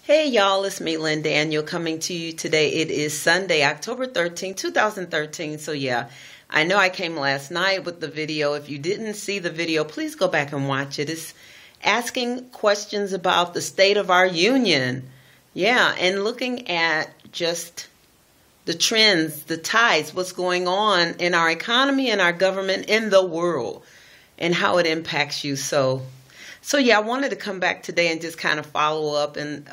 Hey y'all, it's me, Lynn Daniel, coming to you today. It is Sunday, October 13th, 2013. So yeah, I know I came last night with the video. If you didn't see the video, please go back and watch it. It's asking questions about the state of our union. Yeah, and looking at just the trends, the tides, what's going on in our economy and our government in the world and how it impacts you. So yeah, I wanted to come back today and just kind of follow up. And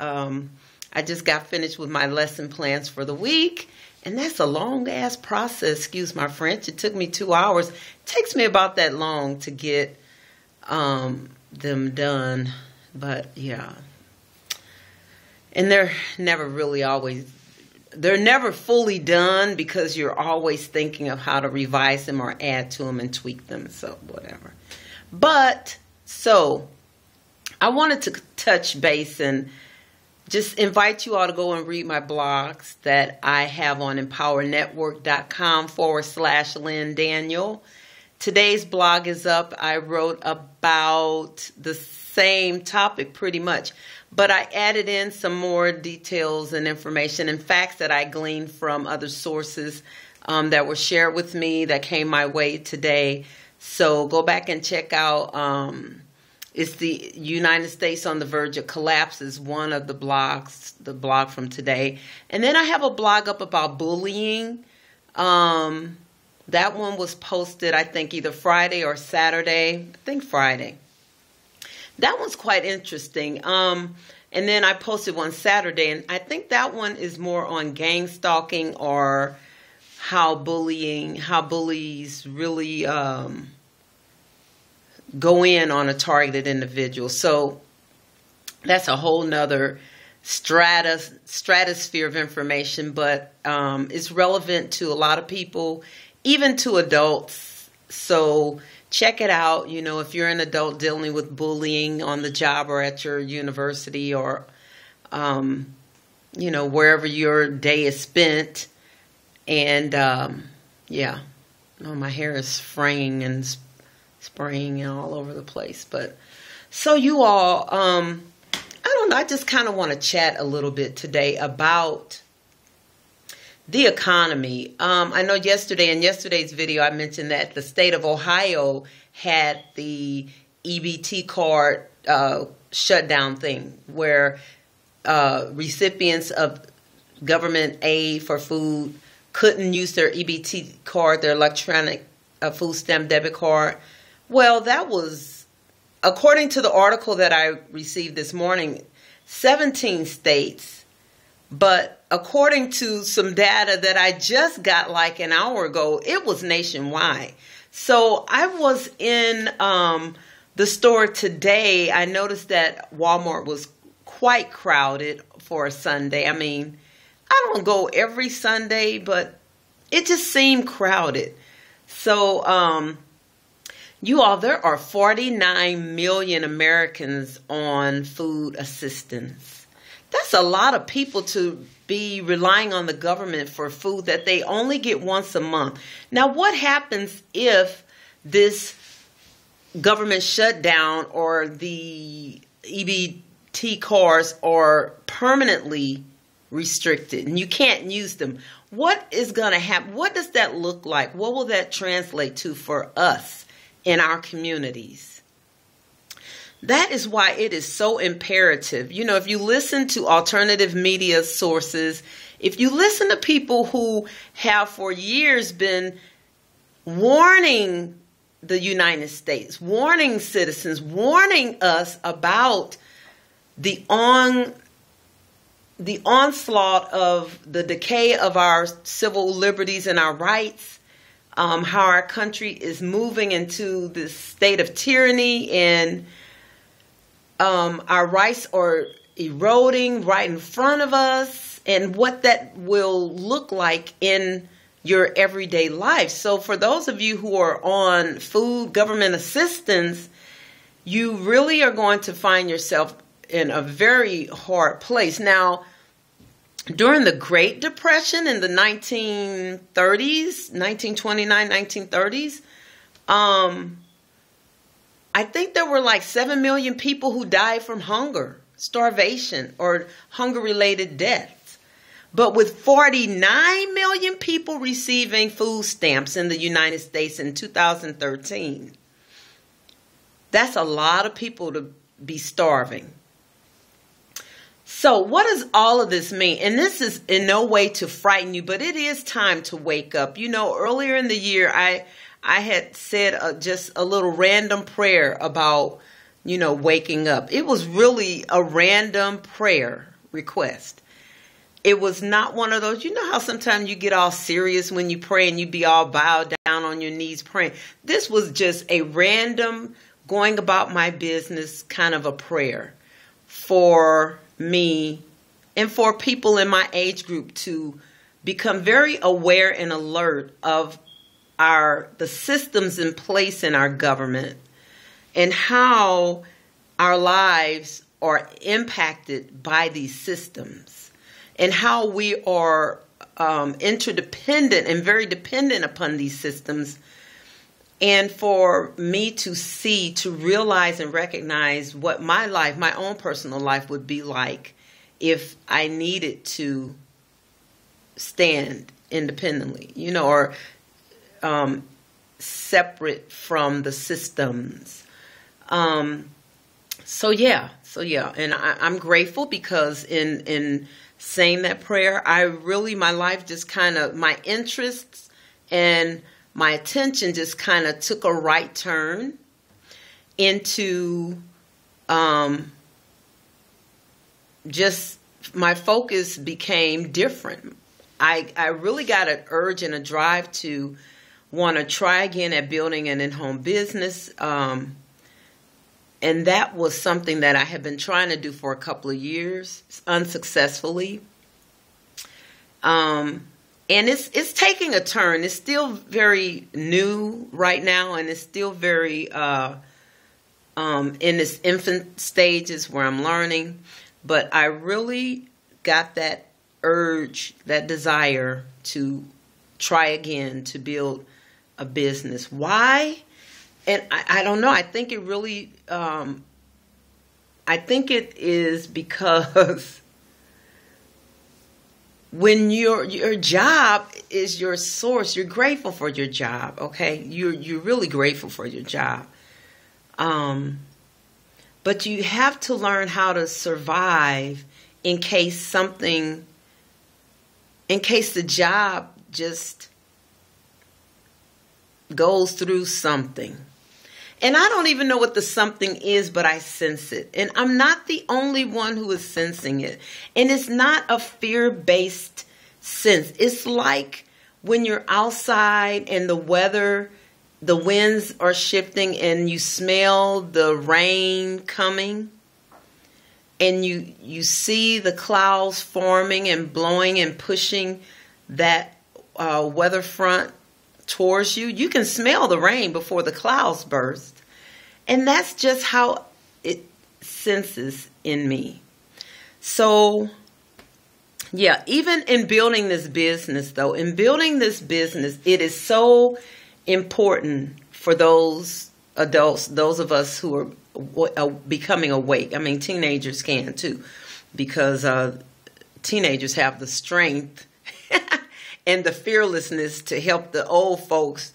I just got finished with my lesson plans for the week. And that's a long-ass process, excuse my French. It took me 2 hours. It takes me about that long to get them done. But yeah. And they're never fully done because you're always thinking of how to revise them or add to them and tweak them. So whatever. So I wanted to touch base and just invite you all to go and read my blogs that I have on empowernetwork.com/Lynn Daniel. Today's blog is up. I wrote about the same topic pretty much, but I added in some more details and information and facts that I gleaned from other sources that were shared with me that came my way today. So go back and check out it's the United States on the Verge of Collapse is one of the blogs, the blog from today. And then I have a blog up about bullying. That one was posted, I think, either Friday or Saturday. I think Friday. That one's quite interesting. And then I posted one Saturday, and I think that one is more on gang stalking or how bullies really go in on a targeted individual. So that's a whole nother stratosphere of information, but it's relevant to a lot of people, even to adults. So check it out. You know, if you're an adult dealing with bullying on the job or at your university or, you know, wherever your day is spent. And yeah, oh, my hair is fraying and spraying all over the place. But so you all, I don't know, I just kind of want to chat a little bit today about the economy. I know in yesterday's video I mentioned that the state of Ohio had the EBT card shutdown thing where recipients of government aid for food couldn't use their EBT card, their electronic food stamp debit card. Well, that was, according to the article that I received this morning, 17 states. But according to some data that I just got like an hour ago, it was nationwide. So I was in the store today. I noticed that Walmart was quite crowded for a Sunday. I mean, I don't go every Sunday, but it just seemed crowded. So, you all, there are 49 million Americans on food assistance. That's a lot of people to be relying on the government for food that they only get once a month. Now, what happens if this government shutdown or the EBT cards are permanently restricted and you can't use them? What is going to happen? What does that look like? What will that translate to for us in our communities? That is why it is so imperative. You know, if you listen to alternative media sources, if you listen to people who have for years been warning the United States, warning citizens, warning us about the onslaught of the decay of our civil liberties and our rights, how our country is moving into this state of tyranny and our rights are eroding right in front of us, and what that will look like in your everyday life. So for those of you who are on food government assistance, you really are going to find yourself in a very hard place. Now, during the Great Depression in the 1930s, 1929, 1930s, I think there were like 7 million people who died from hunger, starvation, or hunger-related deaths. But with 49 million people receiving food stamps in the United States in 2013, that's a lot of people to be starving. So what does all of this mean? And this is in no way to frighten you, but it is time to wake up. You know, earlier in the year, I had said just a little random prayer about, you know, waking up. It was really a random prayer request. It was not one of those, you know how sometimes you get all serious when you pray and you be all bowed down on your knees praying. This was just a random going about my business kind of a prayer for me and for people in my age group to become very aware and alert of the systems in place in our government and how our lives are impacted by these systems and how we are interdependent and very dependent upon these systems. And for me to see, to realize and recognize what my life, my own personal life would be like if I needed to stand independently, you know, or separate from the systems. So yeah. And I'm grateful because in saying that prayer, my life just kind of, my interests and my attention just kind of took a right turn into just my focus became different. I really got an urge and a drive to want to try again at building an in-home business. And that was something that I had been trying to do for a couple of years, unsuccessfully. And it's taking a turn. It's still very new right now, and it's still very in its infant stages where I'm learning. But I really got that urge, that desire to try again to build a business. Why? And I don't know. I think it really, I think it is because when your job is your source, you're grateful for your job, okay? You're really grateful for your job. But you have to learn how to survive in case the job just goes through something. And I don't even know what the something is, but I sense it. And I'm not the only one who is sensing it. And it's not a fear-based sense. It's like when you're outside and the winds are shifting and you smell the rain coming. And you see the clouds forming and blowing and pushing that weather front towards you. You can smell the rain before the clouds burst. And that's just how it senses in me. So, yeah, even in building this business, though, it is so important for those adults, those of us who are becoming awake. I mean, teenagers can too, because teenagers have the strength and the fearlessness to help the old folks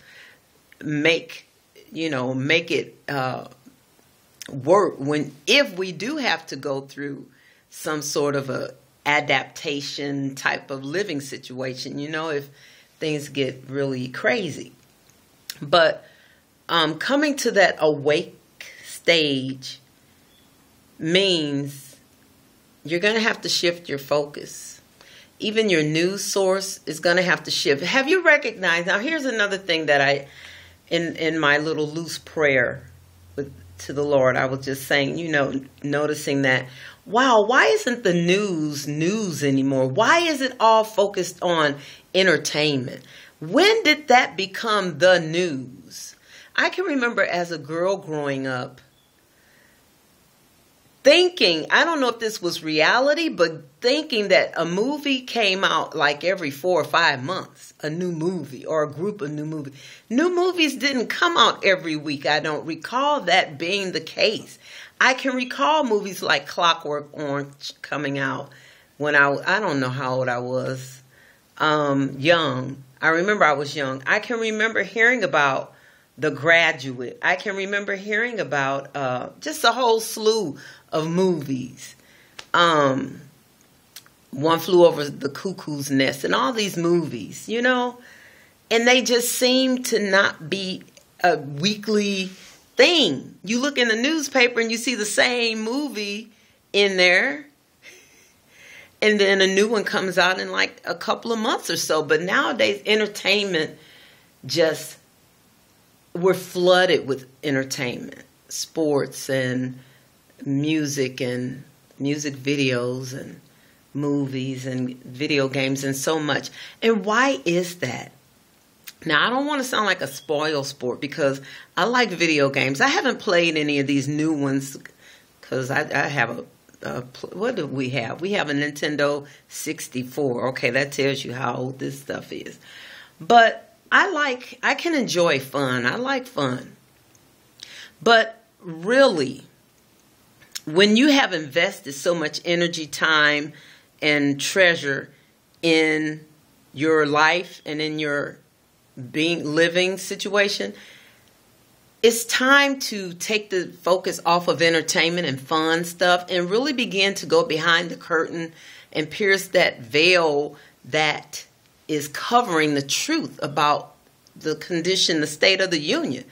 make it work if we do have to go through some sort of a adaptation type of living situation, if things get really crazy. But coming to that awake stage means you're going to have to shift your focus. Even your news source is going to have to shift. Have you recognized? Now, here's another thing that in my little loose prayer to the Lord, I was just saying, noticing that, wow, why isn't the news anymore? Why is it all focused on entertainment? When did that become the news? I can remember as a girl growing up, thinking, I don't know if this was reality, but thinking that a movie came out like every 4 or 5 months, a new movie or a group of new movies. New movies didn't come out every week. I don't recall that being the case. I can recall movies like Clockwork Orange coming out when I don't know how old I was, young. I remember I was young. I can remember hearing about The Graduate. I can remember hearing about just a whole slew of movies. One Flew Over the Cuckoo's Nest and all these movies, you know. And they just seem to not be a weekly thing. You look in the newspaper and you see the same movie in there. And then a new one comes out in like a couple of months or so. But nowadays, entertainment we're flooded with entertainment, sports and music videos and movies and video games and so much. And why is that? Now, I don't want to sound like a spoil sport because I like video games. I haven't played any of these new ones because I have what do we have? We have a Nintendo 64. Okay, that tells you how old this stuff is. But I can enjoy fun. I like fun. But really, when you have invested so much energy, time, and treasure in your life and in your living situation, it's time to take the focus off of entertainment and fun stuff and really begin to go behind the curtain and pierce that veil that is covering the truth about the condition, the state of the union.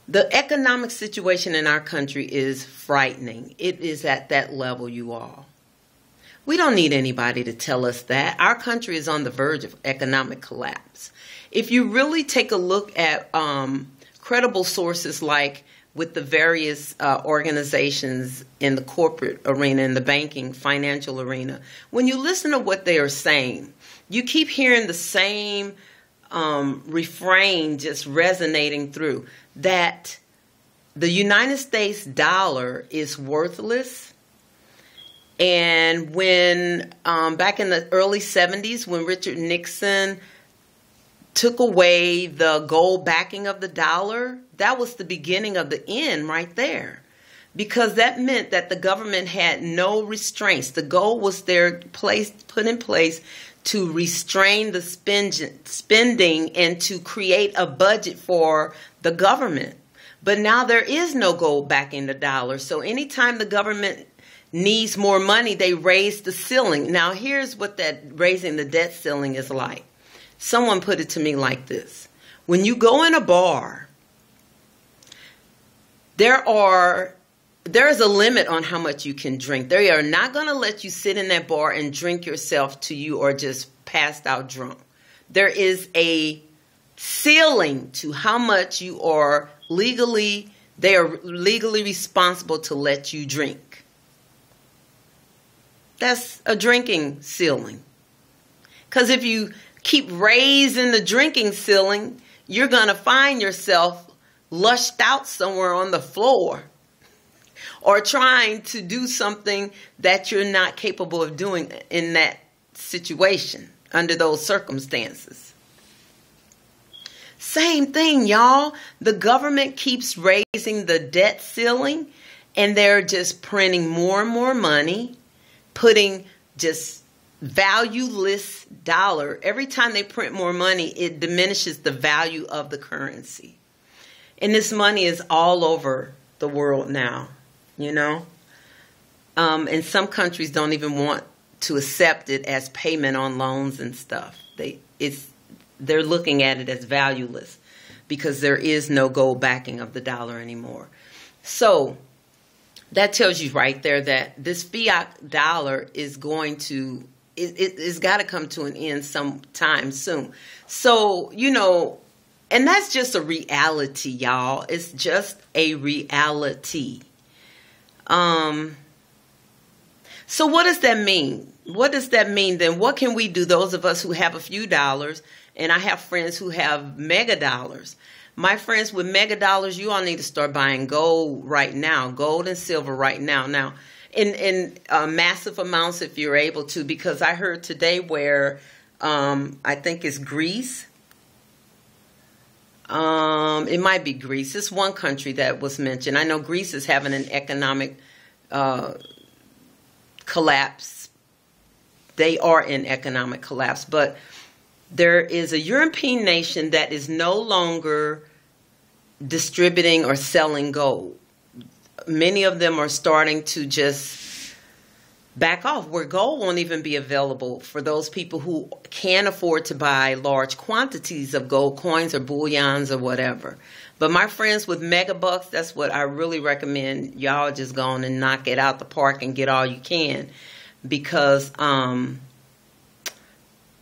The economic situation in our country is frightening. It is at that level, you all. We don't need anybody to tell us that. Our country is on the verge of economic collapse. If you really take a look at credible sources like with the various organizations in the corporate arena, in the banking, financial arena, when you listen to what they are saying, you keep hearing the same refrain just resonating through, that the United States dollar is worthless. And when back in the early 70s, when Richard Nixon took away the gold backing of the dollar, that was the beginning of the end right there. Because that meant that the government had no restraints. The gold was there put in place to restrain the spending and to create a budget for the government. But now there is no gold backing the dollar. So anytime the government needs more money, they raise the ceiling. Now here's what that raising the debt ceiling is like. Someone put it to me like this. When you go in a bar, there is a limit on how much you can drink. They are not going to let you sit in that bar and drink yourself till you are just passed out drunk. There is a ceiling to how much they are legally responsible to let you drink. That's a drinking ceiling. Because if you keep raising the drinking ceiling, you're going to find yourself lushed out somewhere on the floor or trying to do something that you're not capable of doing in that situation, under those circumstances. Same thing, y'all. The government keeps raising the debt ceiling, and they're just printing more and more money, putting just valueless dollar. Every time they print more money, it diminishes the value of the currency. And this money is all over the world now, you know. And some countries don't even want to accept it as payment on loans and stuff. They're looking at it as valueless because there is no gold backing of the dollar anymore. So that tells you right there that this fiat dollar is going to, it's got to come to an end sometime soon. So, you know, and that's just a reality, y'all. It's just a reality. So what does that mean? What does that mean then? What can we do, those of us who have a few dollars, and I have friends who have mega dollars? My friends, with mega dollars, you all need to start buying gold right now, gold and silver right now. Now, in massive amounts if you're able to, because I heard today where I think it's Greece. It might be Greece. It's one country that was mentioned. I know Greece is having an economic collapse. They are in economic collapse, but there is a European nation that is no longer distributing or selling gold. Many of them are starting to just back off, where gold won't even be available for those people who can't afford to buy large quantities of gold coins or bullions or whatever. But my friends, with mega bucks, that's what I really recommend. Y'all just go on and knock it out the park and get all you can, because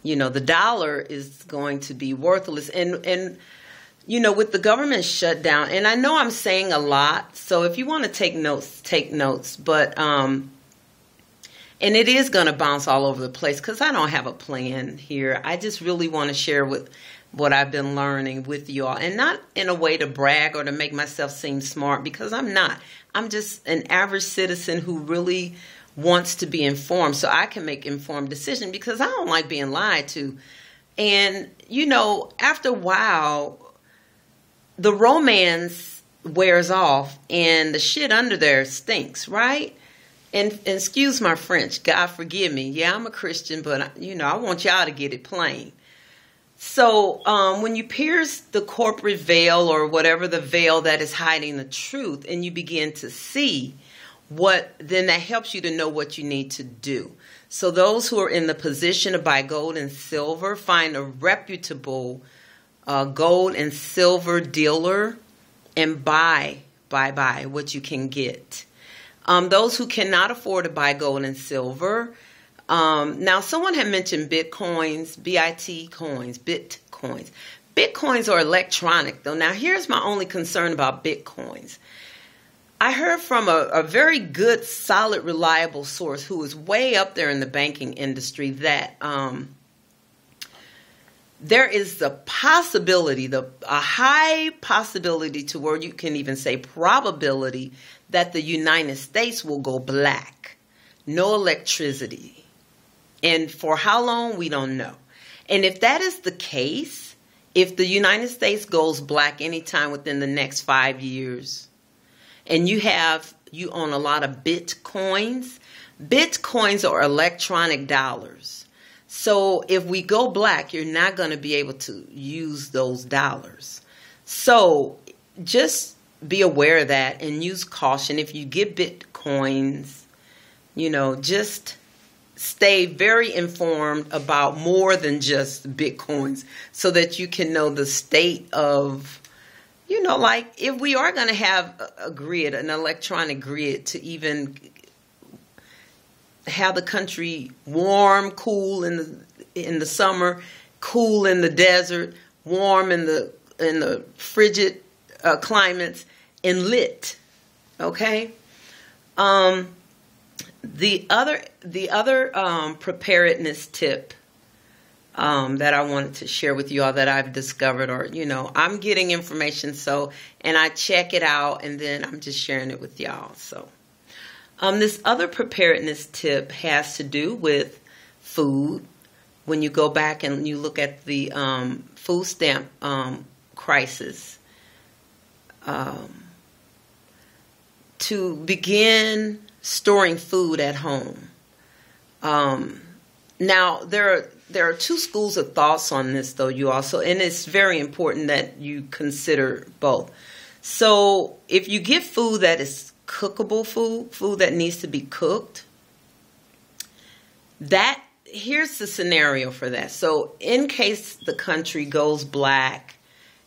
you know, the dollar is going to be worthless. And you know, with the government shutdown, and I know I'm saying a lot, so if you want to take notes, take notes. But, and it is going to bounce all over the place because I don't have a plan here. I just really want to share with what I've been learning with you all, and not in a way to brag or to make myself seem smart, because I'm not. I'm just an average citizen who really wants to be informed so I can make informed decisions, because I don't like being lied to. And, you know, after a while, the romance wears off and the shit under there stinks, right? And excuse my French, God forgive me. Yeah, I'm a Christian, but, you know, I want y'all to get it plain. So when you pierce the corporate veil, or whatever the veil that is hiding the truth, and you begin to see then that helps you to know what you need to do. So those who are in the position to buy gold and silver, find a reputable gold and silver dealer and buy what you can get. Those who cannot afford to buy gold and silver, now someone had mentioned bitcoins, bitcoins. Bitcoins are electronic though. Now here's my only concern about bitcoins. I heard from a very good, solid, reliable source who is way up there in the banking industry that there is the possibility, a high possibility, to where you can even say probability, that the United States will go black. No electricity. And for how long, we don't know. And if that is the case, if the United States goes black anytime within the next 5 years, and you own a lot of bitcoins. Bitcoins are electronic dollars. So if we go black, you're not going to be able to use those dollars. So just be aware of that and use caution. If you get bitcoins, you know, just stay very informed about more than just bitcoins, so that you can know the state of, you know, like if we are going to have a grid, an electronic grid, to even have the country warm, cool in the summer, cool in the desert, warm in the frigid climates, and lit. Okay. The other preparedness tip that I wanted to share with you all that I've discovered, or, you know, I'm getting information, and I check it out, and then I'm just sharing it with y'all. So this other preparedness tip has to do with food. When you go back and you look at the food stamp crisis, to begin storing food at home. Now, there are two schools of thoughts on this, though, you also, and it's very important that you consider both. So if you get food that is cookable food that needs to be cooked, here's the scenario for that. So in case the country goes black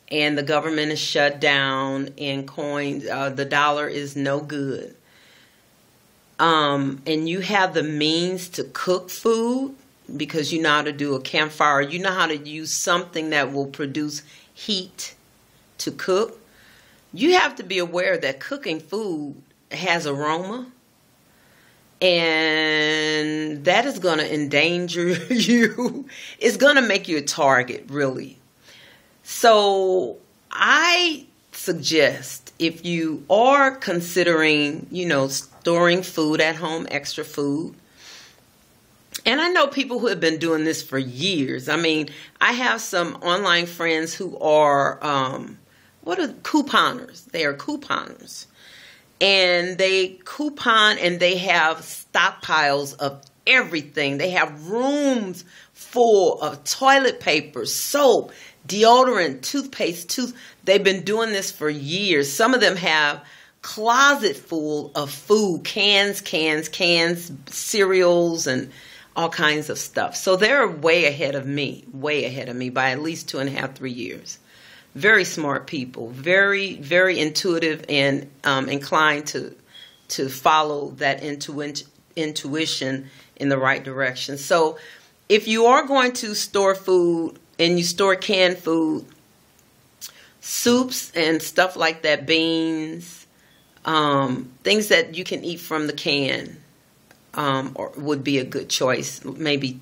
and the government is shut down and the dollar is no good, and you have the means to cook food, because you know how to do a campfire, you know how to use something that will produce heat to cook, you have to be aware that cooking food has aroma, and that is going to endanger you. It's going to make you a target, really. So I suggest, if you are considering, storing food at home, extra food, and I know people who have been doing this for years. I mean, I have some online friends who are, couponers? They are couponers. And they coupon and they have stockpiles of everything. They have rooms full of toilet paper, soap, deodorant, toothpaste, They've been doing this for years. Some of them have closet full of food, cans, cereals, and all kinds of stuff. So they're way ahead of me by at least 2.5, 3 years. Very smart people, very, very intuitive, and inclined to follow that intuition in the right direction. So if you are going to store food and you store canned food, soups and stuff like that, beans, things that you can eat from the can, would be a good choice. Maybe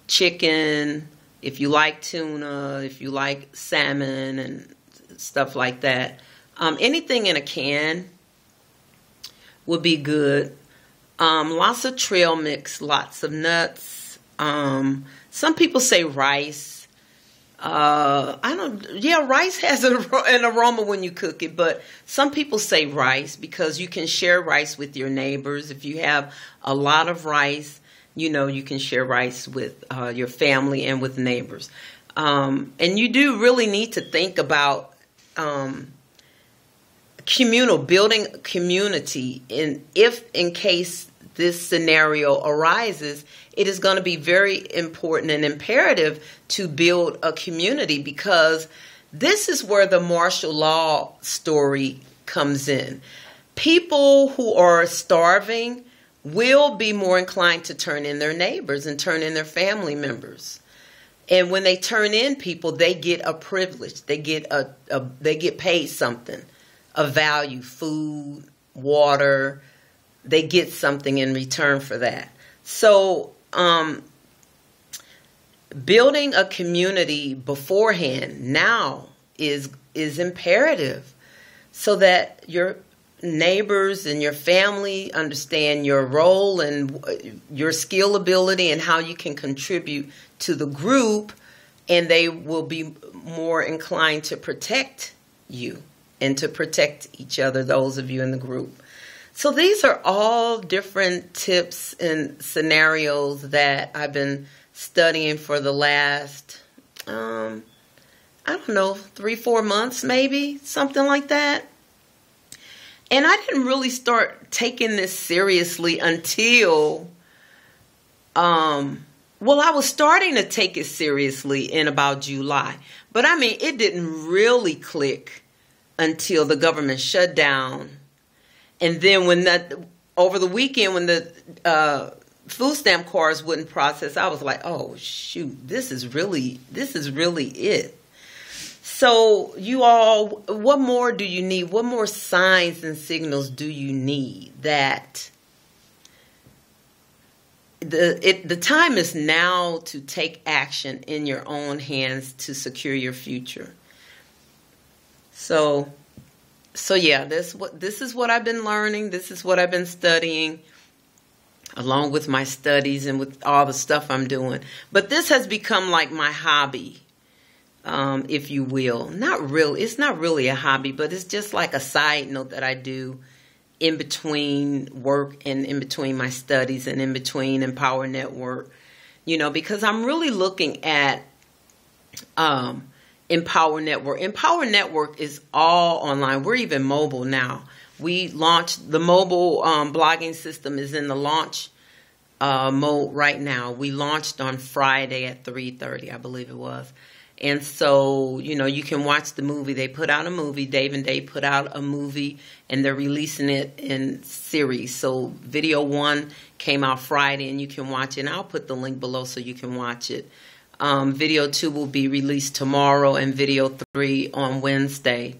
chicken, if you like tuna, if you like salmon and stuff like that. Anything in a can would be good. Lots of trail mix, lots of nuts. Some people say rice. Rice has an aroma when you cook it, but some people say rice because you can share rice with your neighbors. If you have a lot of rice, you can share rice with your family and with neighbors. And you do really need to think about building community. And if in case this scenario arises, it is going to be very important and imperative to build a community, because this is where the martial law story comes in. People who are starving will be more inclined to turn in their neighbors and turn in their family members. And when they turn in people, they get a privilege. They get they get paid something of value, food, water. They get something in return for that. So building a community beforehand now is imperative, so that your neighbors and your family understand your role and your skill ability and how you can contribute to the group, and they will be more inclined to protect you and to protect each other, those of you in the group. So these are all different tips and scenarios that I've been studying for the last, 3-4 months, maybe, something like that. And I didn't really start taking this seriously until, I was starting to take it seriously in about July. But it didn't really click until the government shut down. And then over the weekend, when the food stamp cards wouldn't process, I was like, oh, shoot, this is really it. So you all, what more do you need? What more signs and signals do you need that the time is now to take action in your own hands to secure your future? So yeah, this is what I've been learning. This is what I've been studying, along with my studies and with all the stuff I'm doing. But this has become like my hobby, if you will. It's not really a hobby, but it's just like a side note that I do in between work and in between my studies and in between Empower Network, because I'm really looking at Empower Network. Empower Network is all online. We're even mobile now. We launched the mobile blogging system is in the launch mode right now. We launched on Friday at 3:30, I believe it was. And so, you can watch the movie. They put out a movie. Dave and Dave put out a movie, and they're releasing it in series. So video 1 came out Friday, and you can watch it. And I'll put the link below so you can watch it. Video 2 will be released tomorrow, and video 3 on Wednesday.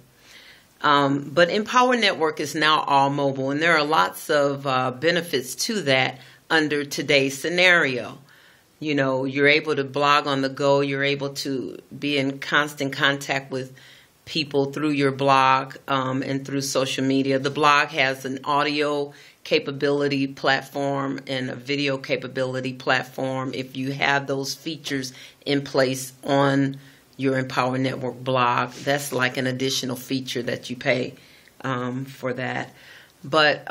But Empower Network is now all mobile, and there are lots of benefits to that under today's scenario. You're able to blog on the go. You're able to be in constant contact with people through your blog and through social media. The blog has an audio capability platform and a video capability platform. If you have those features in place on your Empower Network blog, that's like an additional feature that you pay for that. But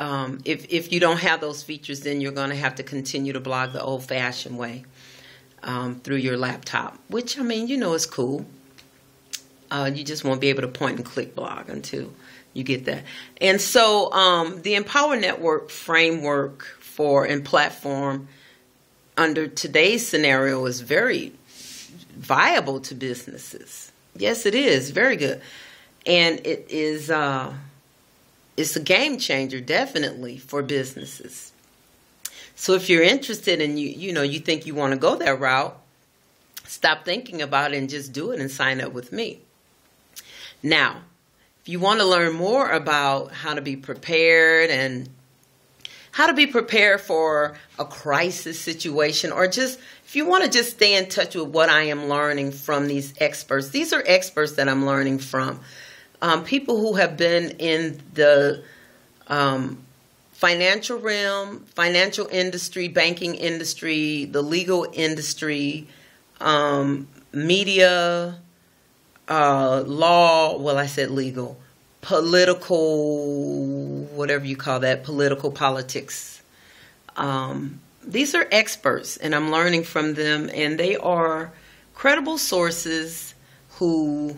if you don't have those features, then you're going to have to continue to blog the old-fashioned way through your laptop, which, I mean, is cool. You just won't be able to point and click blog until you get that. And so the Empower Network framework and platform under today's scenario is very viable to businesses. Yes, it is. Very good. And it is it's a game changer, definitely, for businesses. So if you're interested and you think you want to go that route, stop thinking about it and just do it and sign up with me. Now, if you want to learn more about how to be prepared and how to be prepared for a crisis situation, or just if you want to just stay in touch with what I am learning from these experts. These are experts that I'm learning from. People who have been in the financial realm, financial industry, banking industry, the legal industry, media, law, well, I said legal, political, whatever you call that, politics. These are experts, and I'm learning from them, and they are credible sources who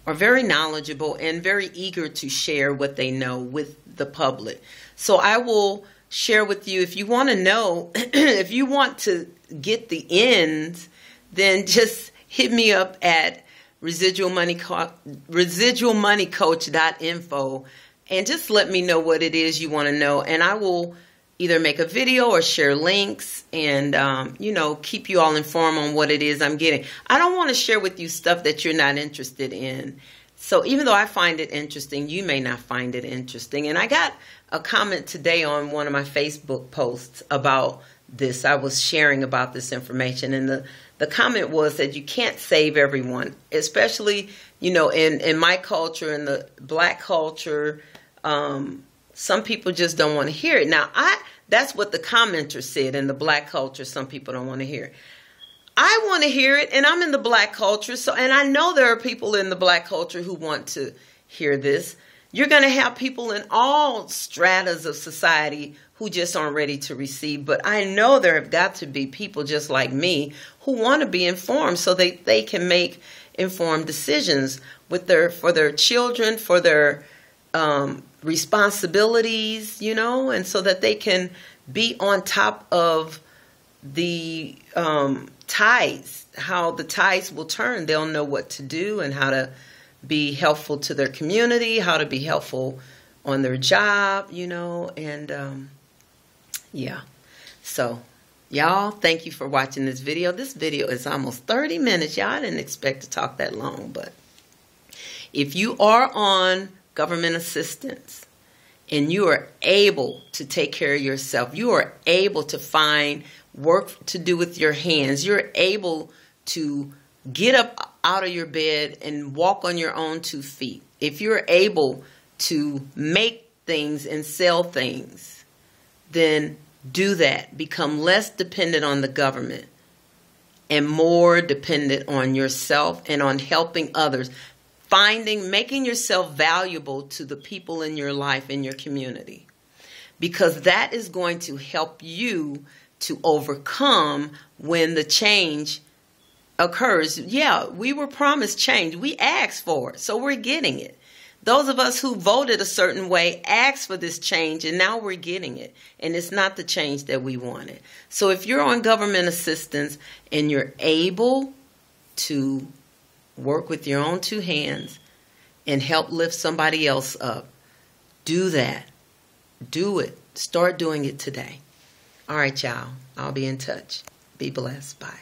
are very knowledgeable and very eager to share what they know with the public. So I will share with you, if you want to know, if you want to get the ends, then just hit me up at residualmoneycoach.info and just let me know what it is you want to know, and I will either make a video or share links and keep you all informed on what it is I'm getting. I don't want to share with you stuff that you're not interested in. So even though I find it interesting, you may not find it interesting. And I got a comment today on one of my Facebook posts about this. I was sharing about this information, and the comment was that you can't save everyone, especially, in my culture, in the black culture. Some people just don't want to hear it. Now, that's what the commenter said. In the black culture, some people don't want to hear it. I want to hear it, and I'm in the black culture, and I know there are people in the black culture who want to hear this. You're going to have people in all stratas of society who just aren't ready to receive. But I know there have got to be people just like me who want to be informed so they can make informed decisions for their children, for their responsibilities, and so that they can be on top of the tides, how the tides will turn. They'll know what to do and how to be helpful to their community, how to be helpful on their job, and yeah. So, y'all, thank you for watching this video. This video is almost 30 minutes. Y'all, I didn't expect to talk that long, but if you are on government assistance and you are able to take care of yourself, you are able to find work to do with your hands, you're able to get up out of your bed and walk on your own 2 feet, if you're able to make things and sell things, then do that. Become less dependent on the government and more dependent on yourself and on helping others. Making yourself valuable to the people in your life, in your community, because that is going to help you to overcome when the change occurs. Yeah, we were promised change. We asked for it, so we're getting it. Those of us who voted a certain way asked for this change, and now we're getting it. And it's not the change that we wanted. So if you're on government assistance and you're able to work with your own 2 hands and help lift somebody else up, do that. Do it. Start doing it today. All right, y'all. I'll be in touch. Be blessed. Bye.